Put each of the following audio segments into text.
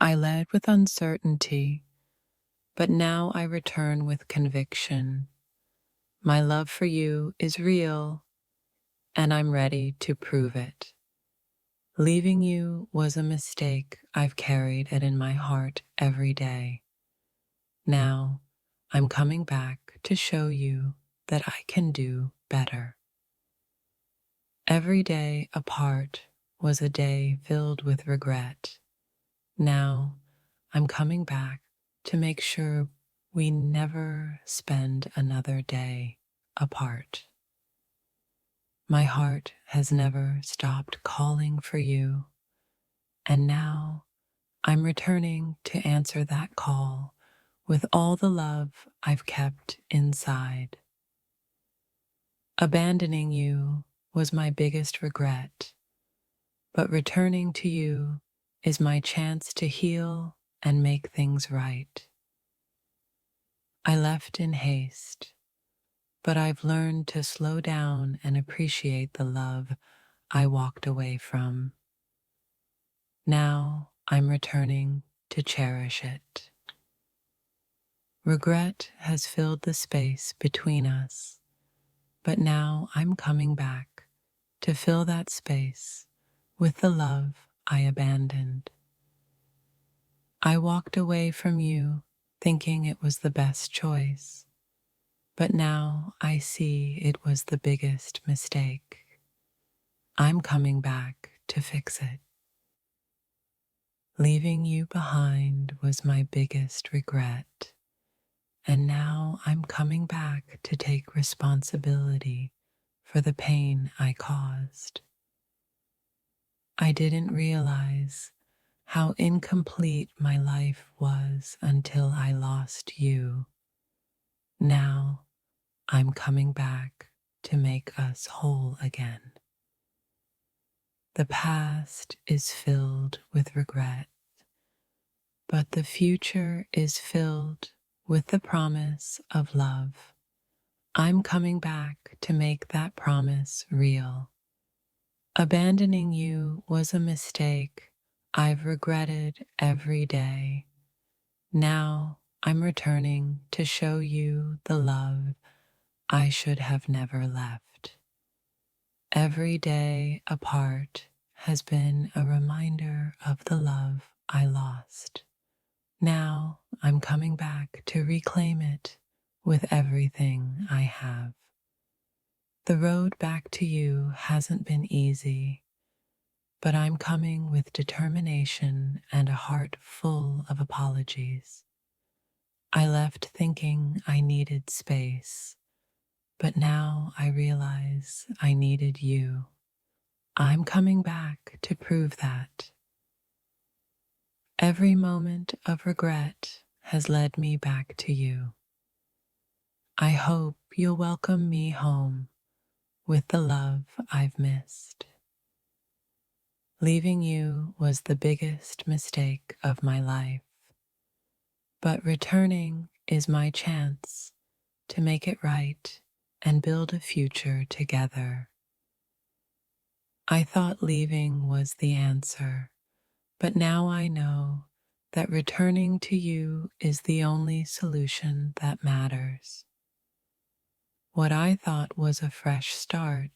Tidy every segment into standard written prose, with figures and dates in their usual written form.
I led with uncertainty, but now I return with conviction. My love for you is real, and I'm ready to prove it. Leaving you was a mistake I've carried it in my heart every day. Now, I'm coming back to show you that I can do better. Every day apart was a day filled with regret. Now, I'm coming back to make sure we never spend another day apart. My heart has never stopped calling for you, and now I'm returning to answer that call with all the love I've kept inside. Abandoning you was my biggest regret, but returning to you is my chance to heal and make things right. I left in haste, but I've learned to slow down and appreciate the love I walked away from. Now I'm returning to cherish it. Regret has filled the space between us, but now I'm coming back to fill that space with the love I abandoned. I walked away from you thinking it was the best choice, but now I see it was the biggest mistake. I'm coming back to fix it. Leaving you behind was my biggest regret, and now I'm coming back to take responsibility for the pain I caused. I didn't realize how incomplete my life was until I lost you. Now I'm coming back to make us whole again. The past is filled with regret, but the future is filled with the promise of love. I'm coming back to make that promise real. Abandoning you was a mistake I've regretted every day. Now I'm returning to show you the love I should have never left. Every day apart has been a reminder of the love I lost. Now I'm coming back to reclaim it with everything I have. The road back to you hasn't been easy, but I'm coming with determination and a heart full of apologies. I left thinking I needed space, but now I realize I needed you. I'm coming back to prove that. Every moment of regret has led me back to you. I hope you'll welcome me home with the love I've missed. Leaving you was the biggest mistake of my life, but returning is my chance to make it right and build a future together. I thought leaving was the answer, but now I know that returning to you is the only solution that matters. What I thought was a fresh start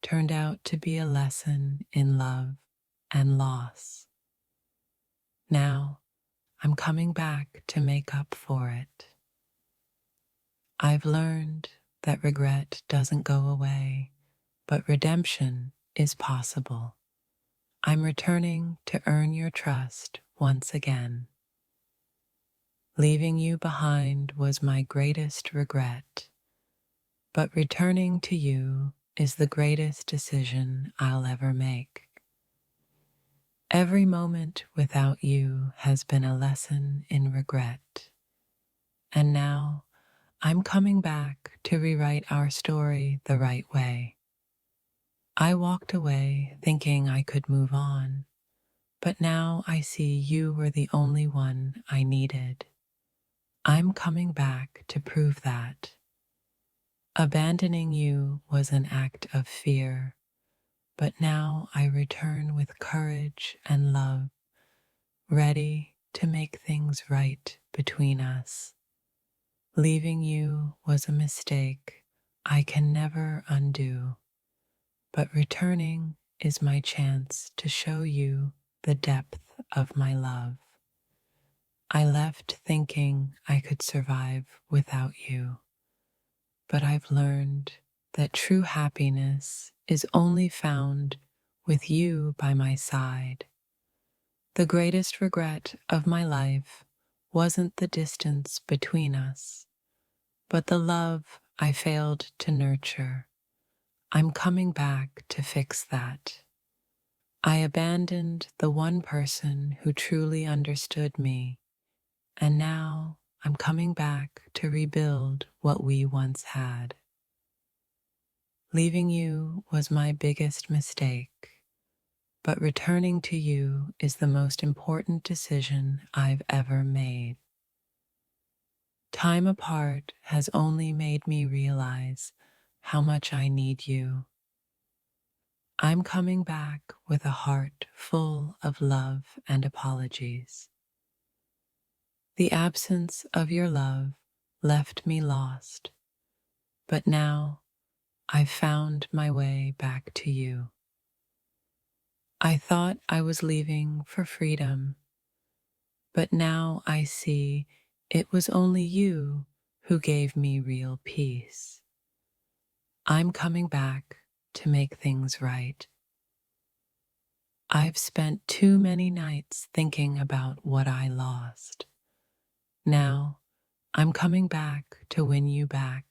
turned out to be a lesson in love and loss. Now I'm coming back to make up for it. I've learned that regret doesn't go away, but redemption is possible. I'm returning to earn your trust once again. Leaving you behind was my greatest regret, but returning to you is the greatest decision I'll ever make. Every moment without you has been a lesson in regret, and now I'm coming back to rewrite our story the right way. I walked away thinking I could move on, but now I see you were the only one I needed. I'm coming back to prove that. Abandoning you was an act of fear, but now I return with courage and love, ready to make things right between us. Leaving you was a mistake I can never undo, but returning is my chance to show you the depth of my love. I left thinking I could survive without you, but I've learned that true happiness is only found with you by my side. The greatest regret of my life wasn't the distance between us, but the love I failed to nurture. I'm coming back to fix that. I abandoned the one person who truly understood me, and now I'm coming back to rebuild what we once had. Leaving you was my biggest mistake, but returning to you is the most important decision I've ever made. Time apart has only made me realize how much I need you. I'm coming back with a heart full of love and apologies. The absence of your love left me lost, but now I've found my way back to you. I thought I was leaving for freedom, but now I see it was only you who gave me real peace. I'm coming back to make things right. I've spent too many nights thinking about what I lost. Now I'm coming back to win you back,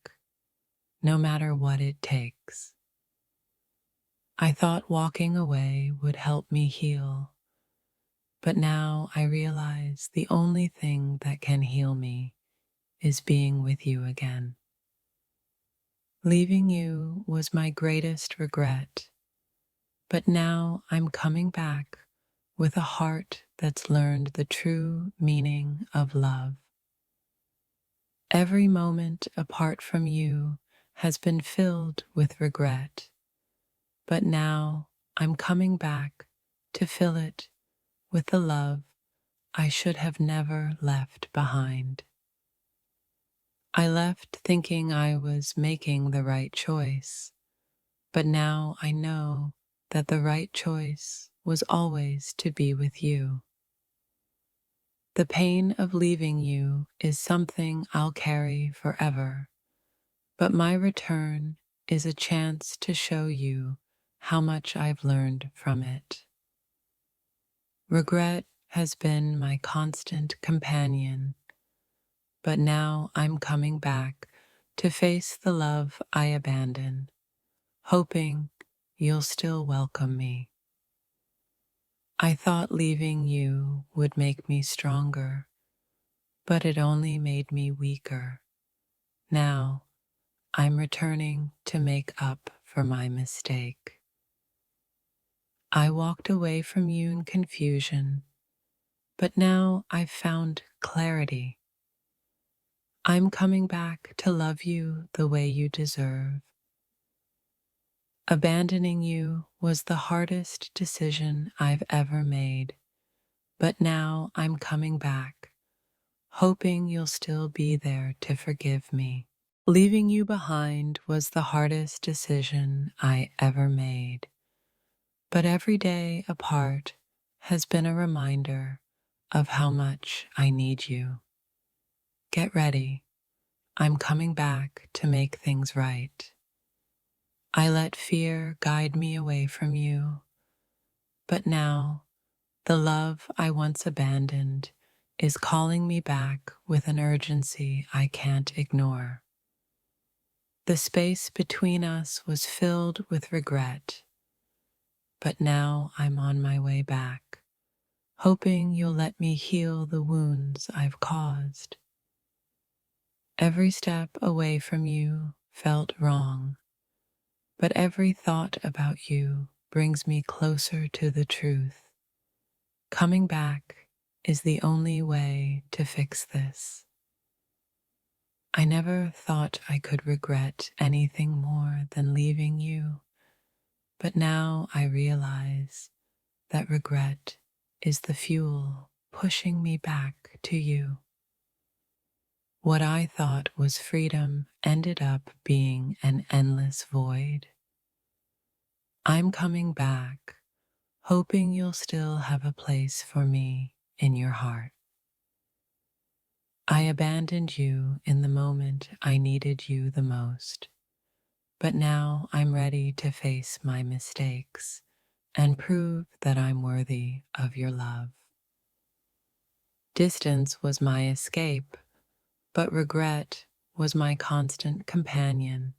no matter what it takes. I thought walking away would help me heal, but now I realize the only thing that can heal me is being with you again. Leaving you was my greatest regret, but now I'm coming back with a heart that's learned the true meaning of love. Every moment apart from you has been filled with regret, but now I'm coming back to fill it with the love I should have never left behind. I left thinking I was making the right choice, but now I know that the right choice was always to be with you. The pain of leaving you is something I'll carry forever, but my return is a chance to show you how much I've learned from it. Regret has been my constant companion, but now I'm coming back to face the love I abandoned, hoping you'll still welcome me. I thought leaving you would make me stronger, but it only made me weaker. Now I'm returning to make up for my mistake. I walked away from you in confusion, but now I've found clarity. I'm coming back to love you the way you deserve. Abandoning you was the hardest decision I've ever made, but now I'm coming back, hoping you'll still be there to forgive me. Leaving you behind was the hardest decision I ever made, but every day apart has been a reminder of how much I need you. Get ready. I'm coming back to make things right. I let fear guide me away from you, but now the love I once abandoned is calling me back with an urgency I can't ignore. The space between us was filled with regret, but now I'm on my way back, hoping you'll let me heal the wounds I've caused. Every step away from you felt wrong, but every thought about you brings me closer to the truth. Coming back is the only way to fix this. I never thought I could regret anything more than leaving you, but now I realize that regret is the fuel pushing me back to you. What I thought was freedom ended up being an endless void. I'm coming back, hoping you'll still have a place for me in your heart. I abandoned you in the moment I needed you the most, but now I'm ready to face my mistakes and prove that I'm worthy of your love. Distance was my escape, but regret was my constant companion.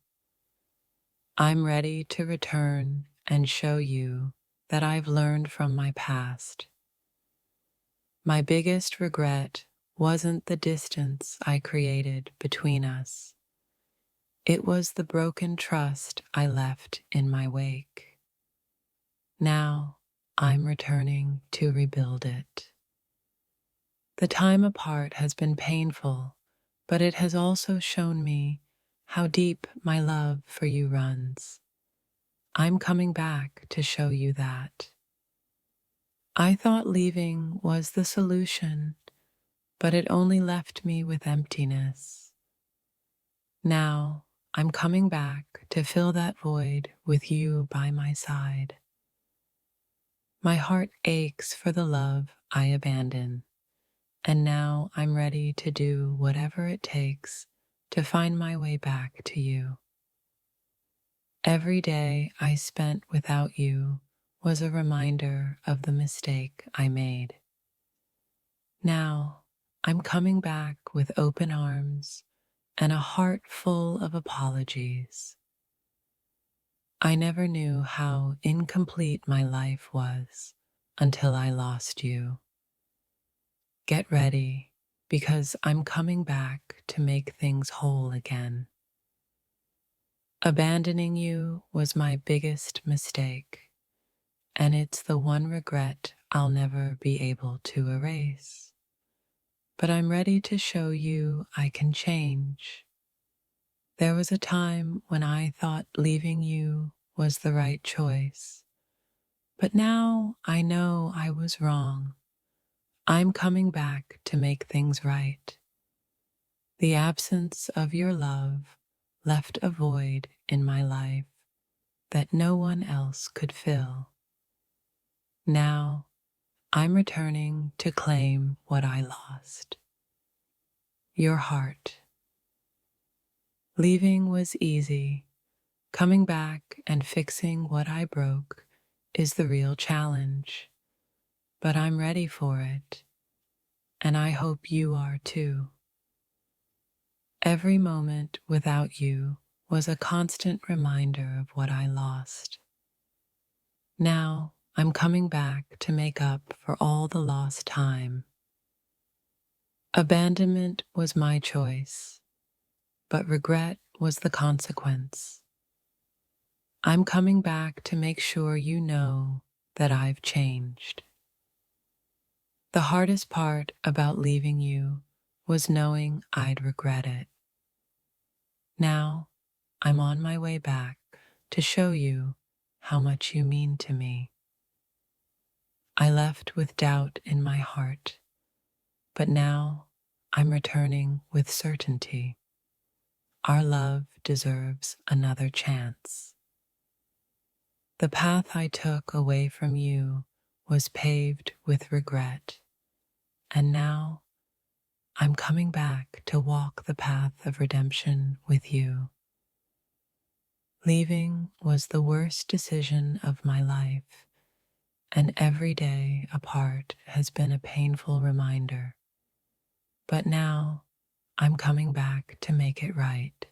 I'm ready to return and show you that I've learned from my past. My biggest regret wasn't the distance I created between us. It was the broken trust I left in my wake. Now I'm returning to rebuild it. The time apart has been painful, but it has also shown me how deep my love for you runs. I'm coming back to show you that. I thought leaving was the solution, but it only left me with emptiness. Now I'm coming back to fill that void with you by my side. My heart aches for the love I abandoned, and now I'm ready to do whatever it takes to find my way back to you. Every day I spent without you was a reminder of the mistake I made. Now I'm coming back with open arms and a heart full of apologies. I never knew how incomplete my life was until I lost you. Get ready, because I'm coming back to make things whole again. Abandoning you was my biggest mistake, and it's the one regret I'll never be able to erase. But I'm ready to show you I can change. There was a time when I thought leaving you was the right choice, but now I know I was wrong. I'm coming back to make things right. The absence of your love left a void in my life that no one else could fill. Now I'm returning to claim what I lost. Your heart. Leaving was easy. Coming back and fixing what I broke is the real challenge. But I'm ready for it, and I hope you are too. Every moment without you was a constant reminder of what I lost. Now I'm coming back to make up for all the lost time. Abandonment was my choice, but regret was the consequence. I'm coming back to make sure you know that I've changed. The hardest part about leaving you was knowing I'd regret it. Now I'm on my way back to show you how much you mean to me. I left with doubt in my heart, but now I'm returning with certainty. Our love deserves another chance. The path I took away from you was paved with regret, and now I'm coming back to walk the path of redemption with you. Leaving was the worst decision of my life, and every day apart has been a painful reminder. But now I'm coming back to make it right.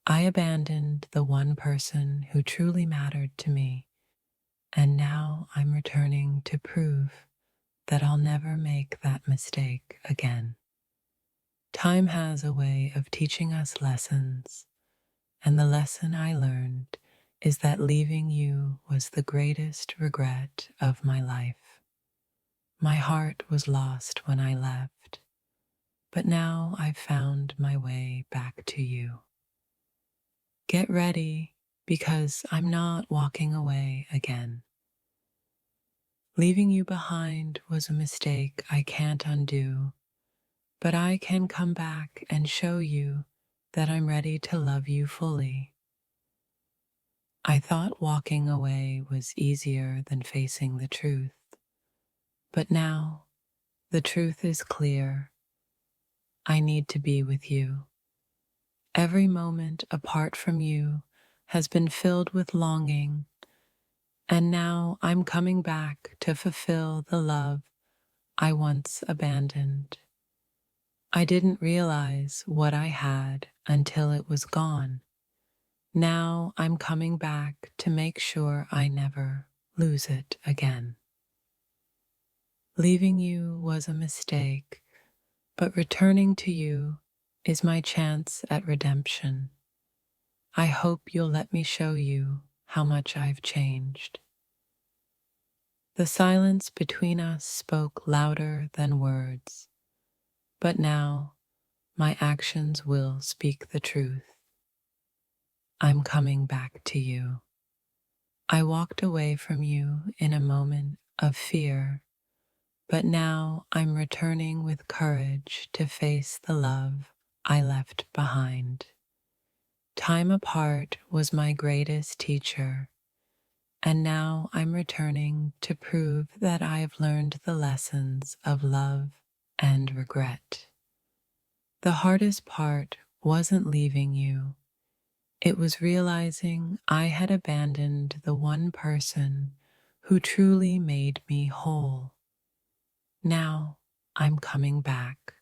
I abandoned the one person who truly mattered to me, and now I'm returning to prove that I'll never make that mistake again. Time has a way of teaching us lessons, and the lesson I learned is that leaving you was the greatest regret of my life. My heart was lost when I left, but now I've found my way back to you. Get ready, because I'm not walking away again. Leaving you behind was a mistake I can't undo, but I can come back and show you that I'm ready to love you fully. I thought walking away was easier than facing the truth, but now the truth is clear. I need to be with you. Every moment apart from you has been filled with longing, and now I'm coming back to fulfill the love I once abandoned. I didn't realize what I had until it was gone. Now I'm coming back to make sure I never lose it again. Leaving you was a mistake, but returning to you is my chance at redemption. I hope you'll let me show you how much I've changed. The silence between us spoke louder than words, but now my actions will speak the truth. I'm coming back to you. I walked away from you in a moment of fear, but now I'm returning with courage to face the love I left behind. Time apart was my greatest teacher, and now I'm returning to prove that I've learned the lessons of love and regret. The hardest part wasn't leaving you. It was realizing I had abandoned the one person who truly made me whole. Now I'm coming back.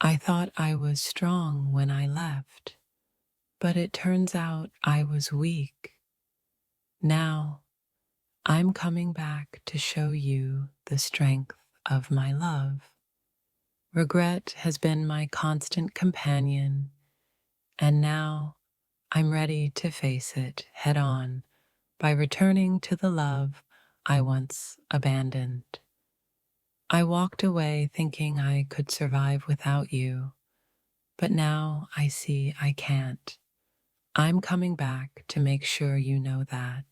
I thought I was strong when I left, but it turns out I was weak. Now I'm coming back to show you the strength of my love. Regret has been my constant companion, and now I'm ready to face it head on by returning to the love I once abandoned. I walked away thinking I could survive without you, but now I see I can't. I'm coming back to make sure you know that.